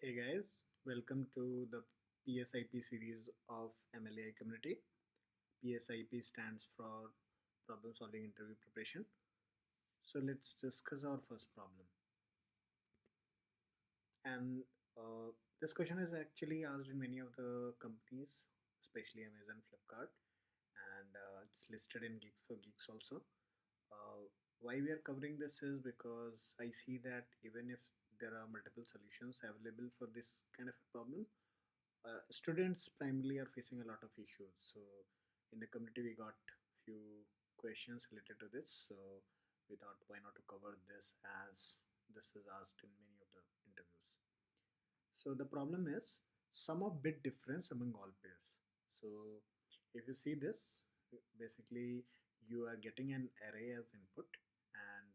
Hey guys, welcome to the PSIP series of MLAI community. PSIP stands for Problem Solving Interview Preparation. So let's discuss our first problem. And this question is actually asked in many of the companies, especially Amazon, Flipkart, and it's listed in Geeks for Geeks also. Uh, why we are covering this is because I see that even if there are multiple solutions available for this kind of a problem, students primarily are facing a lot of issues. So in the community we got few questions related to this. So we thought why not to cover this as this is asked in many of the interviews. So the problem is sum of bit difference among all pairs. So if you see this, basically you are getting an array as input and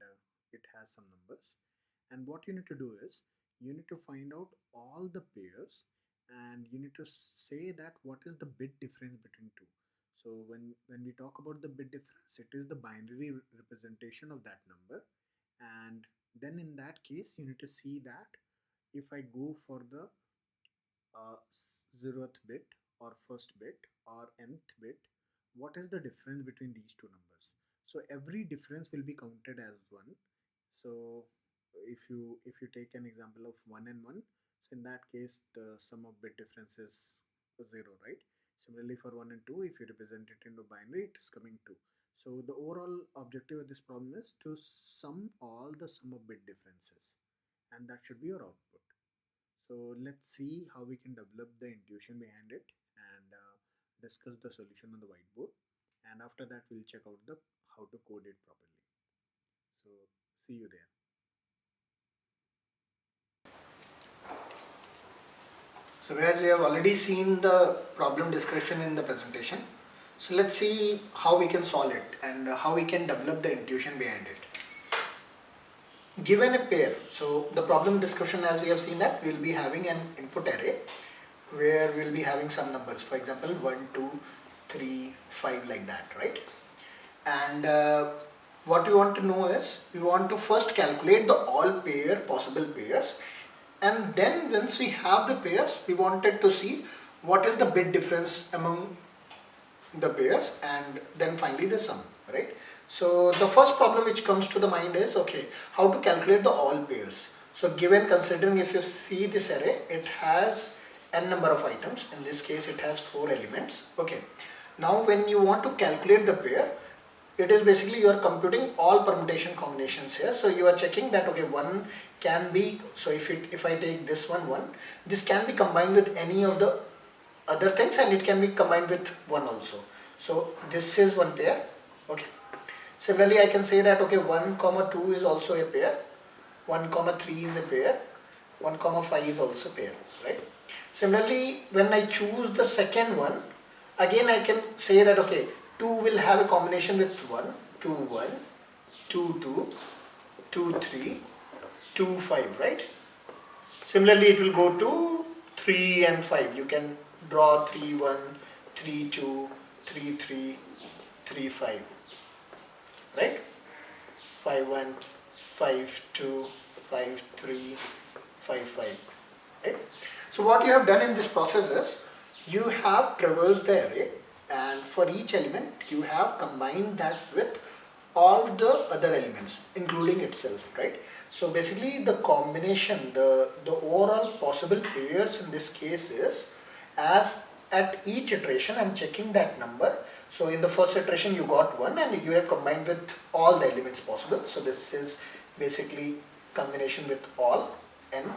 it has some numbers. And what you need to do is you need to find out all the pairs and you need to say that what is the bit difference between two. So when we talk about the bit difference, it is the binary representation of that number. And then in that case, you need to see that if I go for the 0th bit or first bit or nth bit, what is the difference between these two numbers? So every difference will be counted as one. So if you take an example of 1 and 1, so in that case the sum of bit difference is 0, right? Similarly for 1 and 2, if you represent it into binary, it is coming 2. So the overall objective of this problem is to sum all the sum of bit differences, and that should be your output. So let's see how we can develop the intuition behind it and discuss the solution on the whiteboard. And after that, we'll check out the how to code it properly. So see you there. So guys, we have already seen the problem description in the presentation. So let's see how we can solve it and how we can develop the intuition behind it. Given a pair, so the problem description, as we have seen, that we'll be having an input array where we'll be having some numbers, for example 1, 2, 3, 5, like that, right? And what we want to know is we want to first calculate the all possible pairs, and then once we have the pairs, we wanted to see what is the bit difference among the pairs, and then finally the sum, right? So the first problem which comes to the mind is, okay, how to calculate the all pairs. So given, considering, if you see this array, it has n number of items. In this case it has 4 elements. Okay, now when you want to calculate the pair, it is basically you are computing all permutation combinations here. So you are checking that, okay, one can be, so if I take this one, this can be combined with any of the other things, and it can be combined with one also. So this is one pair. Okay, similarly I can say that, okay, 1 comma 2 is also a pair, 1 comma 3 is a pair, 1 comma 5 is also a pair, right? Similarly, when I choose the second one, again I can say that, okay, 2 will have a combination with 1, 2, 1, 2, 2, 2, 3, 2, 5, right? Similarly, it will go to 3 and 5. You can draw 3, 1, 3, 2, 3, 3, 3, 5, right? 5, 1, 5, 2, 5, 3, 5, 5, right? So what you have done in this process is you have traversed the array, and for each element you have combined that with all the other elements including itself, right? So basically the combination, the overall possible pairs in this case is, as at each iteration I'm checking that number. So in the first iteration you got 1 and you have combined with all the elements possible. So this is basically combination with all n,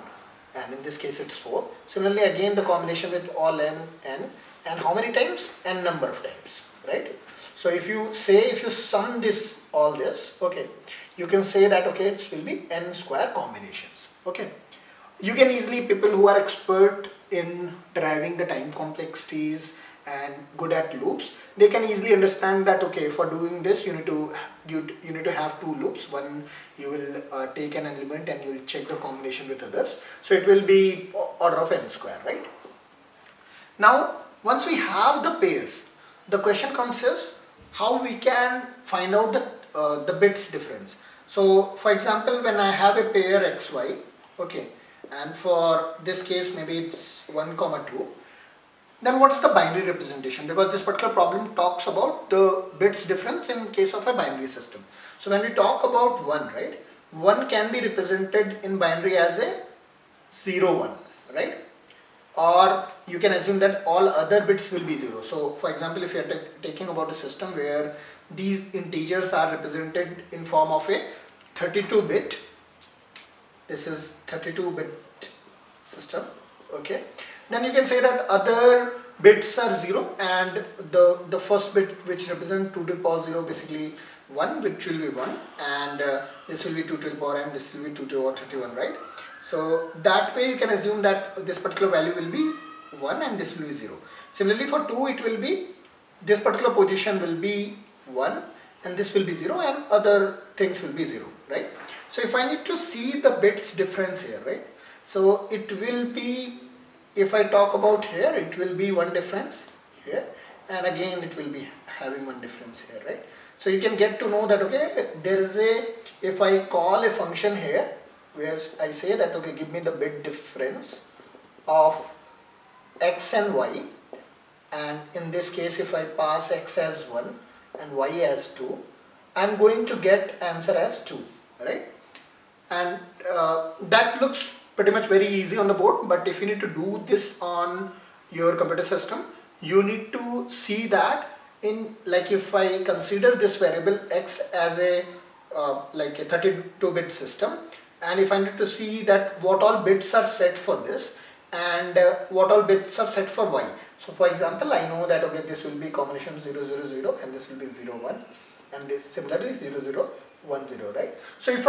and in this case it's 4. Similarly again the combination with all n, and how many times? N number of times, right? So if you sum this, all this, okay, you can say that, okay, it will be n square combinations. Okay, you can easily, people who are expert in deriving the time complexities and good at loops, they can easily understand that, okay, for doing this you need to have two loops. One, you will take an element and you will check the combination with others, so it will be order of n square, right? Now once we have the pairs, the question comes is how we can find out the bits difference. So for example, when I have a pair xy, okay, and for this case maybe it's 1 comma 2. Then what's the binary representation? Because this particular problem talks about the bits difference in case of a binary system. So when we talk about 1, right, 1 can be represented in binary as a 0 1, right? Or you can assume that all other bits will be 0. So for example, if you are taking about a system where these integers are represented in form of a 32 bit, this is 32 bit system, okay, then you can say that other bits are 0 and the first bit which represents 2 to the power 0 basically 1, which will be 1, and this will be 2 to the power n, this will be 2 to the power 31, right? So that way you can assume that this particular value will be 1 and this will be 0. Similarly for 2 it will be, this particular position will be 1 and this will be 0 and other things will be 0, right? So if I need to see the bits difference here, right? So it will be, if I talk about here, it will be 1 difference here, and again it will be having 1 difference here, right? So you can get to know that, okay, there is a, if I call a function here where I say that, okay, give me the bit difference of x and y, and in this case if I pass x as 1 and y as 2, I'm going to get answer as 2, right? And that looks pretty much very easy on the board, but if you need to do this on your computer system, you need to see that in, like, if I consider this variable x as a like a 32-bit system, and if I need to see that what all bits are set for this and what all bits are set for y. So for example, I know that, okay, this will be combination 0 0 0 and this will be 0 1 and this similarly 0 0 1 0, right? So if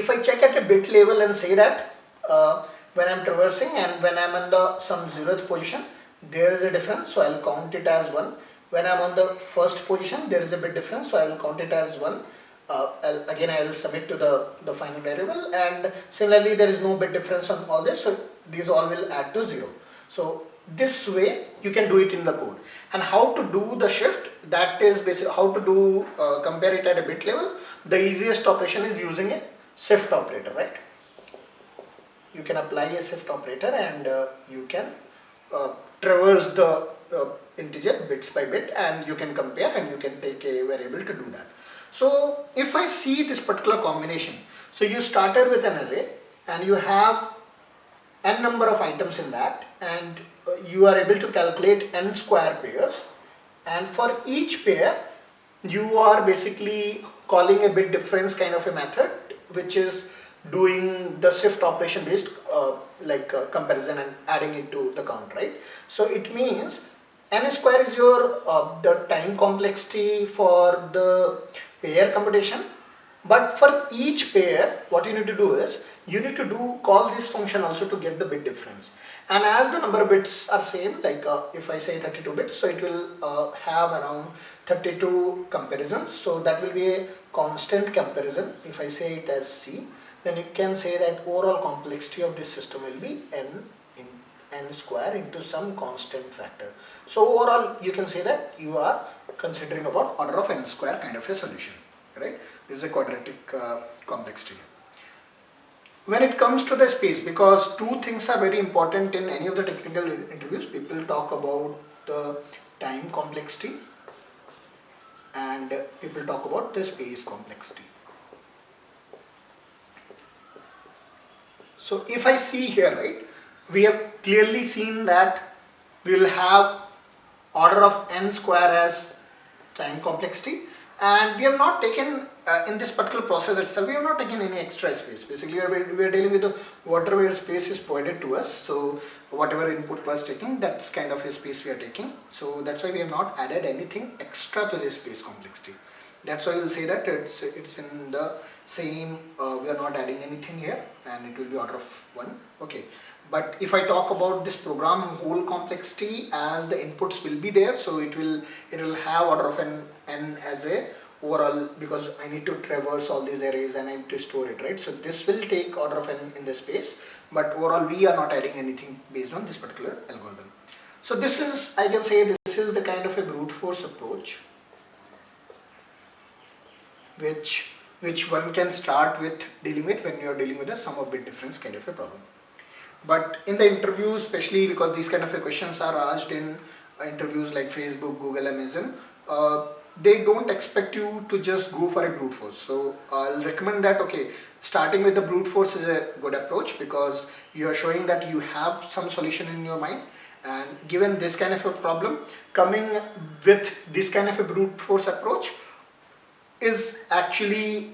I check at a bit level and say that when I'm traversing and when I'm in the some 0th position, there is a difference, so I'll count it as 1. When I'm on the first position, there is a bit difference, so I will count it as 1. Again, I will submit to the final variable, and similarly there is no bit difference on all this, so these all will add to 0. So this way you can do it in the code. And how to do the shift, that is basically how to do compare it at a bit level. The easiest operation is using a shift operator, right? You can apply a shift operator and you can traverse the integer bits by bit, and you can compare and you can take a variable to do that. So if I see this particular combination, so you started with an array and you have n number of items in that, and you are able to calculate n square pairs, and for each pair you are basically calling a bit difference kind of a method which is doing the shift operation based comparison and adding it to the count, right? So it means n square is your the time complexity for the pair computation, but for each pair what you need to do is you need to call this function also to get the bit difference. And as the number of bits are same, like if I say 32 bits, so it will have around 32 comparisons, so that will be a constant comparison. If I say it as C, then you can say that overall complexity of this system will be n square into some constant factor. So overall you can say that you are considering about order of n square kind of a solution, right? This is a quadratic complexity. When it comes to the space, because two things are very important in any of the technical interviews, people talk about the time complexity and people talk about the space complexity. So if I see here, right, we have clearly seen that we will have order of n square as time complexity, and we have not taken in this particular process itself, we have not taken any extra space. Basically we are dealing with the whatever space is provided to us, so whatever input was taking, that's kind of a space we are taking. So that's why we have not added anything extra to this space complexity. That's why we'll say that it's in the same, we are not adding anything here, and it will be order of 1, okay. But if I talk about this program whole complexity, as the inputs will be there, so it will have order of n as a overall, because I need to traverse all these arrays and I need to store it, right? So this will take order of n in the space, but overall we are not adding anything based on this particular algorithm. So this is, I can say, this is the kind of a brute force approach which which one can start with dealing with when you're dealing with a sum of bit difference kind of a problem. But in the interviews, especially because these kind of questions are asked in interviews like Facebook, Google, Amazon, they don't expect you to just go for a brute force. So I'll recommend that, okay, starting with the brute force is a good approach because you are showing that you have some solution in your mind. And given this kind of a problem, coming with this kind of a brute force approach is actually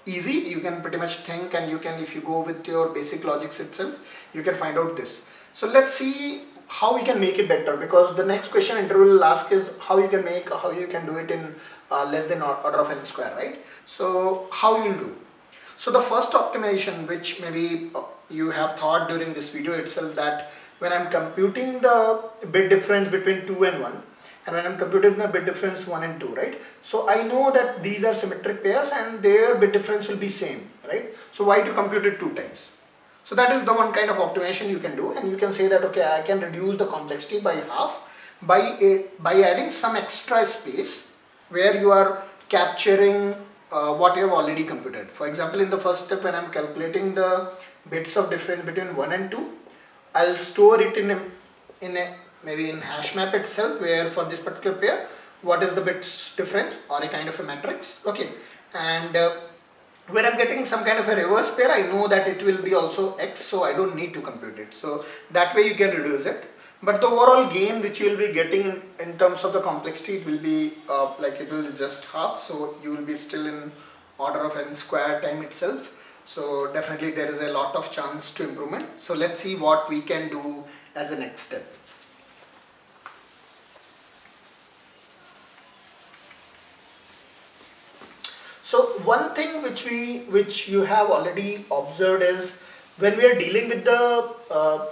easy. You can pretty much think, and you can, if you go with your basic logics itself, you can find out this. So let's see how we can make it better, because the next question interview will ask is how you can do it in less than order of n square, right? So how you'll do? So the first optimization, which maybe you have thought during this video itself, that when I'm computing the bit difference between 2 and 1, and when I'm computing the bit difference 1 and 2, right? So I know that these are symmetric pairs and their bit difference will be same, right? So why to compute it 2 times? So that is the one kind of optimization you can do, and you can say that, okay, I can reduce the complexity by half by adding some extra space where you are capturing what you have already computed. For example, in the first step, when I'm calculating the bits of difference between 1 and 2, I'll store it in a maybe in hash map itself, where for this particular pair, what is the bits difference, or a kind of a matrix, okay? And when I'm getting some kind of a reverse pair, I know that it will be also x, so I don't need to compute it. So that way you can reduce it. But the overall gain which you will be getting in terms of the complexity, it will be like it will just half, so you will be still in order of n square time itself. So definitely there is a lot of chance to improvement. So let's see what we can do as a next step. So one thing which you have already observed is when we are dealing with the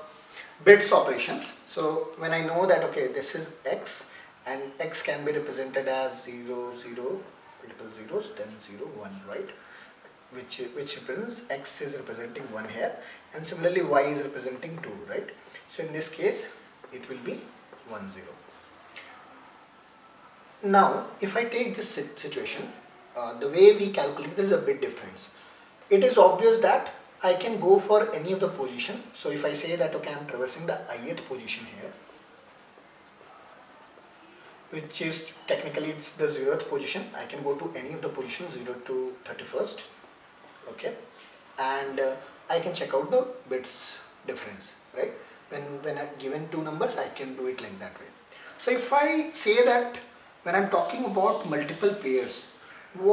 bits operations. So when I know that, okay, this is x, and x can be represented as 0, 0, multiple zeros, then 0, 1, right? Which represents x is representing 1 here, and similarly y is representing 2, right? So in this case, it will be 1, 0. Now, if I take this situation, the way we calculate the bit difference, it is obvious that I can go for any of the position. So if I say that, okay, I'm traversing the ith position here, which is technically it's the 0th position, I can go to any of the positions 0 to 31st, okay, and I can check out the bits difference, right? When I given two numbers, I can do it like that way. So if I say that when I'm talking about multiple pairs,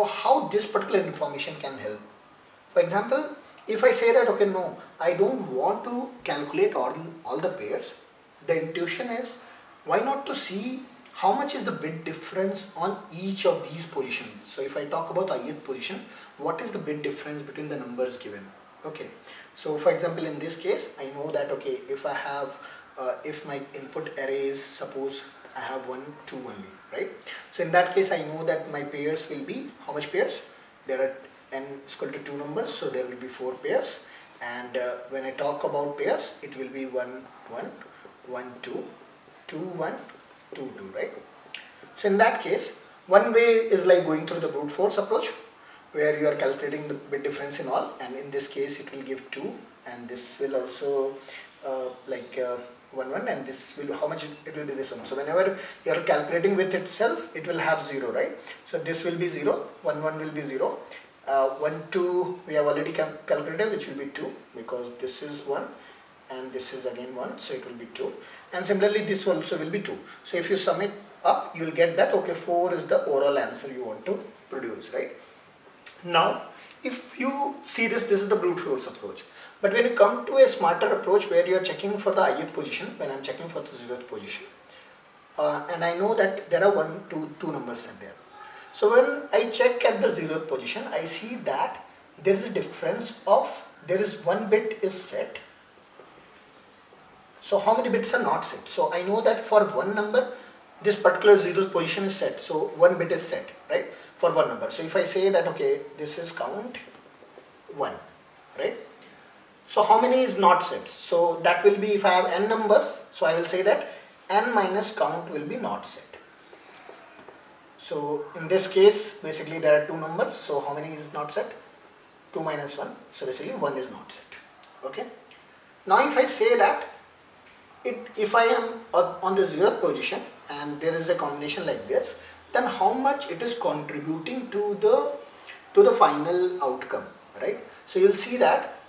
how this particular information can help. For example, if I say that, okay, no, I don't want to calculate all the pairs, the intuition is, why not to see how much is the bit difference on each of these positions. So if I talk about the ith position, what is the bit difference between the numbers given? Okay, so for example, in this case, I know that, okay, if I have, if my input array is, suppose I have 1, 2 only, right? So in that case, I know that my pairs will be, how much pairs? There are n is equal to 2 numbers, so there will be 4 pairs. And when I talk about pairs, it will be 1, 1, 1, 2, 2, 1, 2, 2, right? So in that case, one way is like going through the brute force approach, where you are calculating the bit difference in all, and in this case it will give 2, and this will also 1, 1, and this will, how much it will be this one. So whenever you are calculating with itself, it will have 0, right? So this will be 0, 1, 1 will be 0, 1, 2 we have already calculated, which will be 2, because this is 1 and this is again 1, so it will be 2, and similarly this also will be 2. So if you sum it up, you will get that, okay, 4 is the overall answer you want to produce, right? Now if you see this is the brute force approach. But when you come to a smarter approach where you are checking for the ith position, when I'm checking for the 0th position, and I know that there are 2 numbers in there. So when I check at the 0th position, I see that there is a difference of, there is 1 bit is set. So how many bits are not set? So I know that for one number, this particular 0th position is set. So 1 bit is set, right? For one number. So if I say that, okay, this is count 1, right? So how many is not set? So that will be, if I have n numbers, so I will say that n minus count will be not set. So in this case, basically there are two numbers. So how many is not set? 2 minus 1. So basically 1 is not set. Okay. Now if I say that if I am on the 0th position and there is a combination like this, then how much it is contributing to the final outcome, right? So you'll see that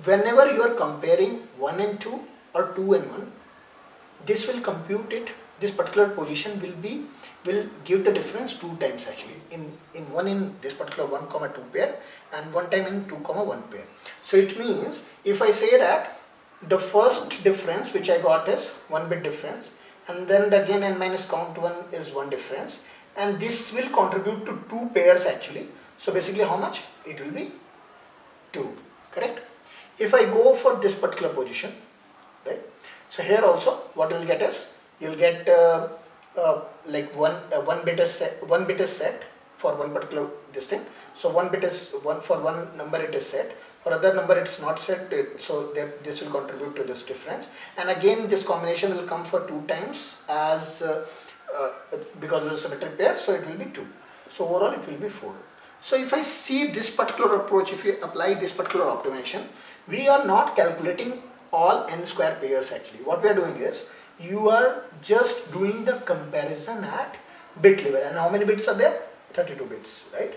whenever you are comparing 1 and 2 or 2 and 1, this will compute it, this particular position will give the difference two times actually, in one in this particular 1 comma 2 pair and one time in 2 comma 1 pair. So it means if I say that the first difference which I got is 1 bit difference, and then the again n minus count 1 is 1 difference, and this will contribute to two pairs actually. So basically how much it will be? 2, correct? If I go for this particular position, right? So here also what you will get is, you'll get like one bit is set for one particular this thing. So one bit is one for one number it is set, for other number it's not set, so that this will contribute to this difference. And again this combination will come for two times as uh, because of the symmetric pair, so it will be 2. So overall it will be 4. So if I see this particular approach, if you apply this particular optimization, we are not calculating all n square pairs actually. What we are doing is, you are just doing the comparison at bit level. And how many bits are there? 32 bits, right?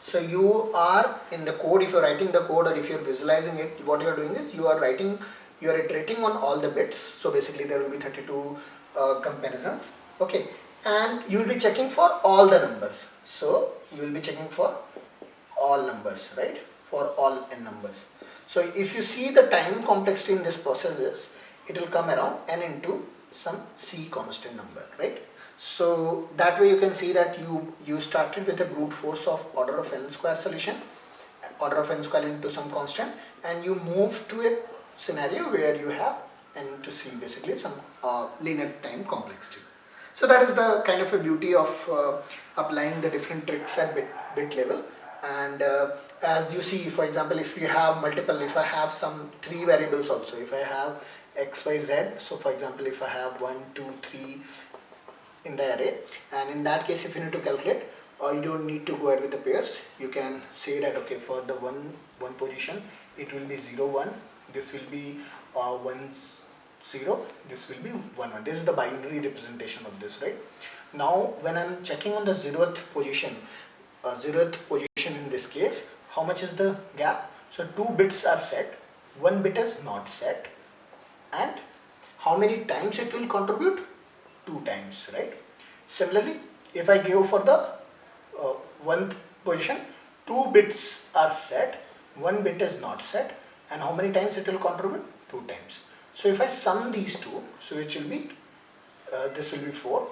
So you are in the code, if you are writing the code or if you are visualizing it, what you are doing is you are iterating on all the bits. So basically there will be 32 comparisons, okay, and you will be checking for all the numbers. So you will be checking for all numbers, right, for all n numbers. So if you see the time complexity in this process is, it will come around n into some c constant number, right? So that way you can see that you started with a brute force of order of n square solution, order of n square into some constant, and you move to a scenario where you have n to c, basically some linear time complexity. So that is the kind of a beauty of applying the different tricks at bit level. And as you see, for example, if you have multiple, if I have some 3 variables also, if I have x, y, z, so for example, if I have 1, 2, 3 in the array, and in that case, if you need to calculate, you don't need to go ahead with the pairs. You can say that, okay, for the one position, it will be 0, 1, this will be 1, 0, this will be 1, 1. This is the binary representation of this, right? Now when I'm checking on the 0th position, in this case, how much is the gap? So 2 bits are set, 1 bit is not set, and how many times it will contribute? 2 times, right? Similarly, if I go for the 1th position, 2 bits are set, 1 bit is not set, and how many times it will contribute? 2 times. So if I sum these two, so it will be this will be 4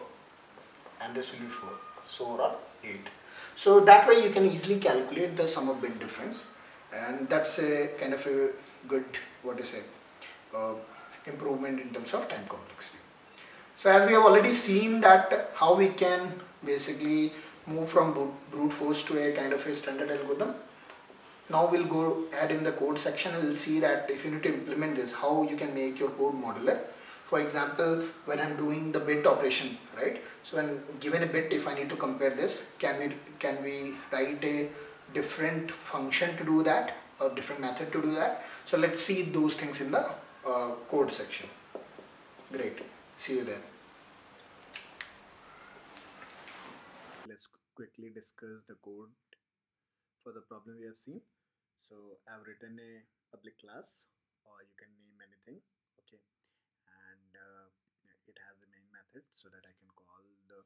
and this will be 4, so overall 8. So that way you can easily calculate the sum of bit difference, and that's a kind of a good, what to say, uh, improvement in terms of time complexity. So as we have already seen that how we can basically move from brute force to a kind of a standard algorithm. Now we'll go ahead in the code section and we'll see that if you need to implement this, how you can make your code modular. For example, when I'm doing the bit operation, right? So when given a bit, if I need to compare this, can we write a different function to do that, or different method to do that? So let's see those things in the code section. Great. See you there. Let's quickly discuss the code for the problem we have seen. So I've written a public class, or you can name anything, okay, and it has a main method so that I can call the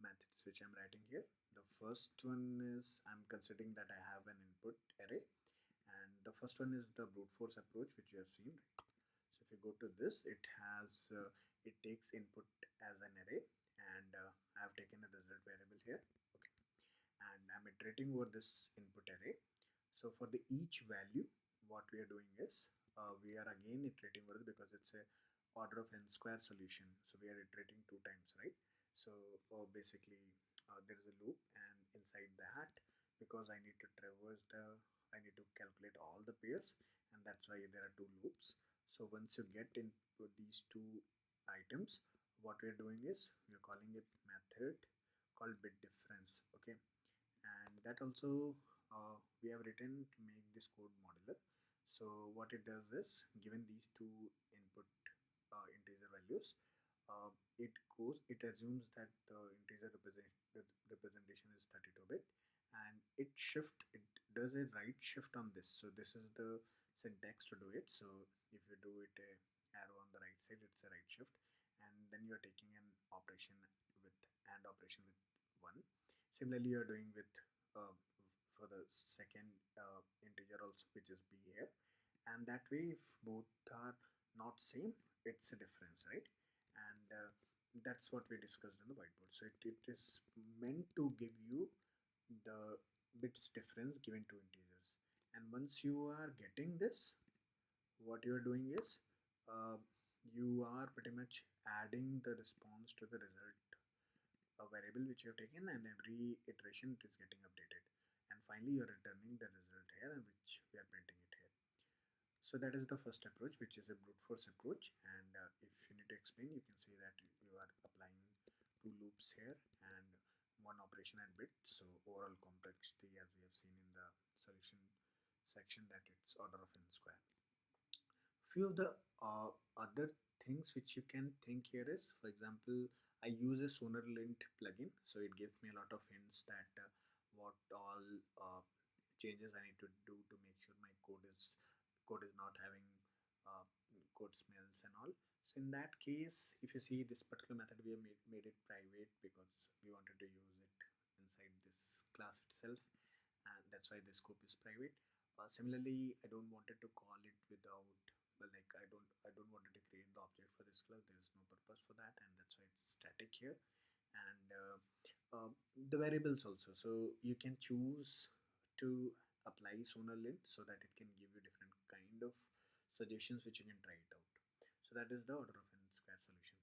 methods which I'm writing here. The first one is, I'm considering that I have an input array, and the first one is the brute force approach which you have seen. So if you go to this, it takes input as an array, and I have taken a result variable here, okay, and I'm iterating over this input array. So for the each value, what we are doing is, we are again iterating over it because it's a order of n square solution. So we are iterating 2 times, right? So basically there is a loop, and inside that, because I need to I need to calculate all the pairs, and that's why there are 2 loops. So once you get into these 2 items, what we are doing is we are calling it method called bit difference. Okay, and that also we have written to make this code modular. So what it does is, given these two input integer values, it assumes that the integer representation is 32-bit, and it does a right shift on this. So this is the syntax to do it. So if you do it a arrow on the right side, it's a right shift, and then you're taking an operation with and operation with 1. Similarly, you're doing with uh, for the second integer also, which is b here, and that way if both are not same, it's a difference, right? And that's what we discussed in the whiteboard. So it is meant to give you the bits difference given two integers, and once you are getting this, what you are doing is uh, you are pretty much adding the response to the result a variable which you have taken, and every iteration it is getting updated, and finally you are returning the result here, and which we are printing it here. So that is the first approach, which is a brute force approach. And if you need to explain, you can say that you are applying two loops here and one operation at bit. So overall complexity, as we have seen in the solution section, that it's order of n square. Few of the other things which you can think here is, for example, I use a SonarLint plugin, so it gives me a lot of hints that what all changes I need to do to make sure my code is not having uh, code smells and all. So in that case, if you see this particular method, we have made it private because we wanted to use it inside this class itself, and that's why the scope is private. Similarly, I don't wanted to call it without, well, like I don't wanted to create the object for this class. There is no purpose for that, and that's why it's static here. And the variables also, so you can choose to apply SonarLint so that it can give you different kind of suggestions which you can try it out. So that is the order of n square solution.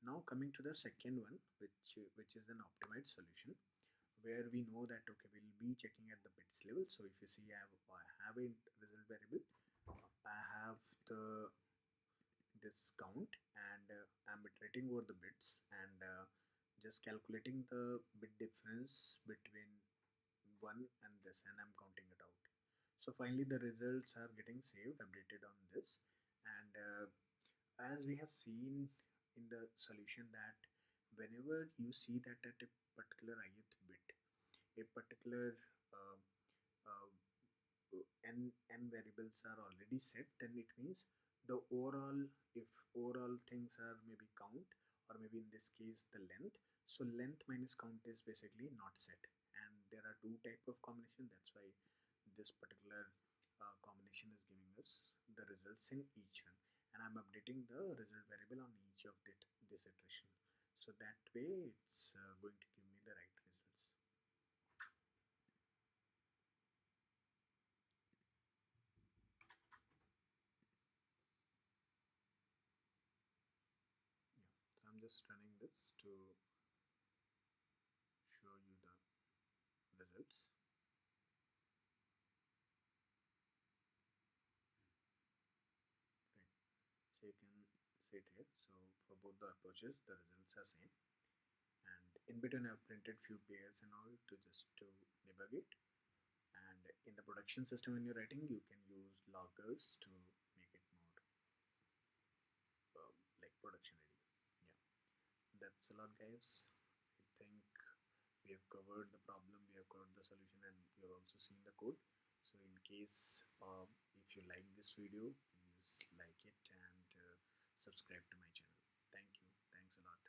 Now coming to the second one, which is an optimized solution, where we know that okay, we'll be checking at the bits level. So if you see, I have a result variable, I have this count, and I'm iterating over the bits, and just calculating the bit difference between one and this, and I'm counting it out. So finally the results are getting saved, updated on this. And as we have seen in the solution, that whenever you see that at a particular ith bit, a particular uh, uh, n variables are already set, then it means the overall, if overall things are maybe count, or maybe in this case the length, so length minus count is basically not set, and there are two type of combination. That's why this particular combination is giving us the results in each one, and I'm updating the result variable on each of this iteration, so that way it's going to give me the right results. Yeah, so I'm just running this to show you the results. Right. So you can see it here. So for both the approaches, the results are same. And in between, I've printed few pairs and all to just to debug it. And in the production system, when you're writing, you can use loggers to make it more like production ready. Yeah, that's a lot, guys. I think we have covered the problem, we have covered the solution, and you have also seen the code. So in case if you like this video, please like it and subscribe to my channel. Thank you. Thanks a lot.